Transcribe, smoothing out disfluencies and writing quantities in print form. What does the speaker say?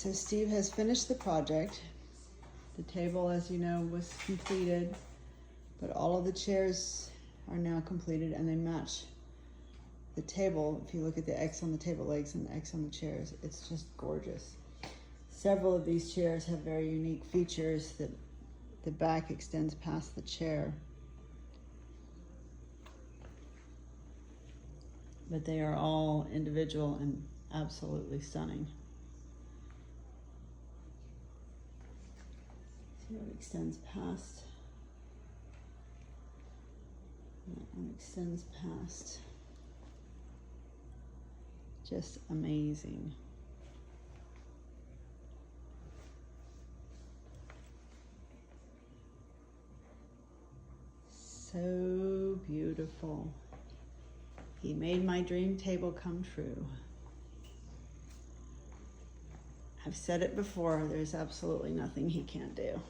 So Steve has finished the project. The table, as you know, was completed, but all of the chairs are now completed and they match the table. If you look at the X on the table legs and the X on the chairs, it's just gorgeous. Several of these chairs have very unique features that the back extends past the chair. But they are all individual and absolutely stunning. See how it extends past. That one extends past. Just amazing. So beautiful. He made my dream table come true. I've said it before, there's absolutely nothing he can't do.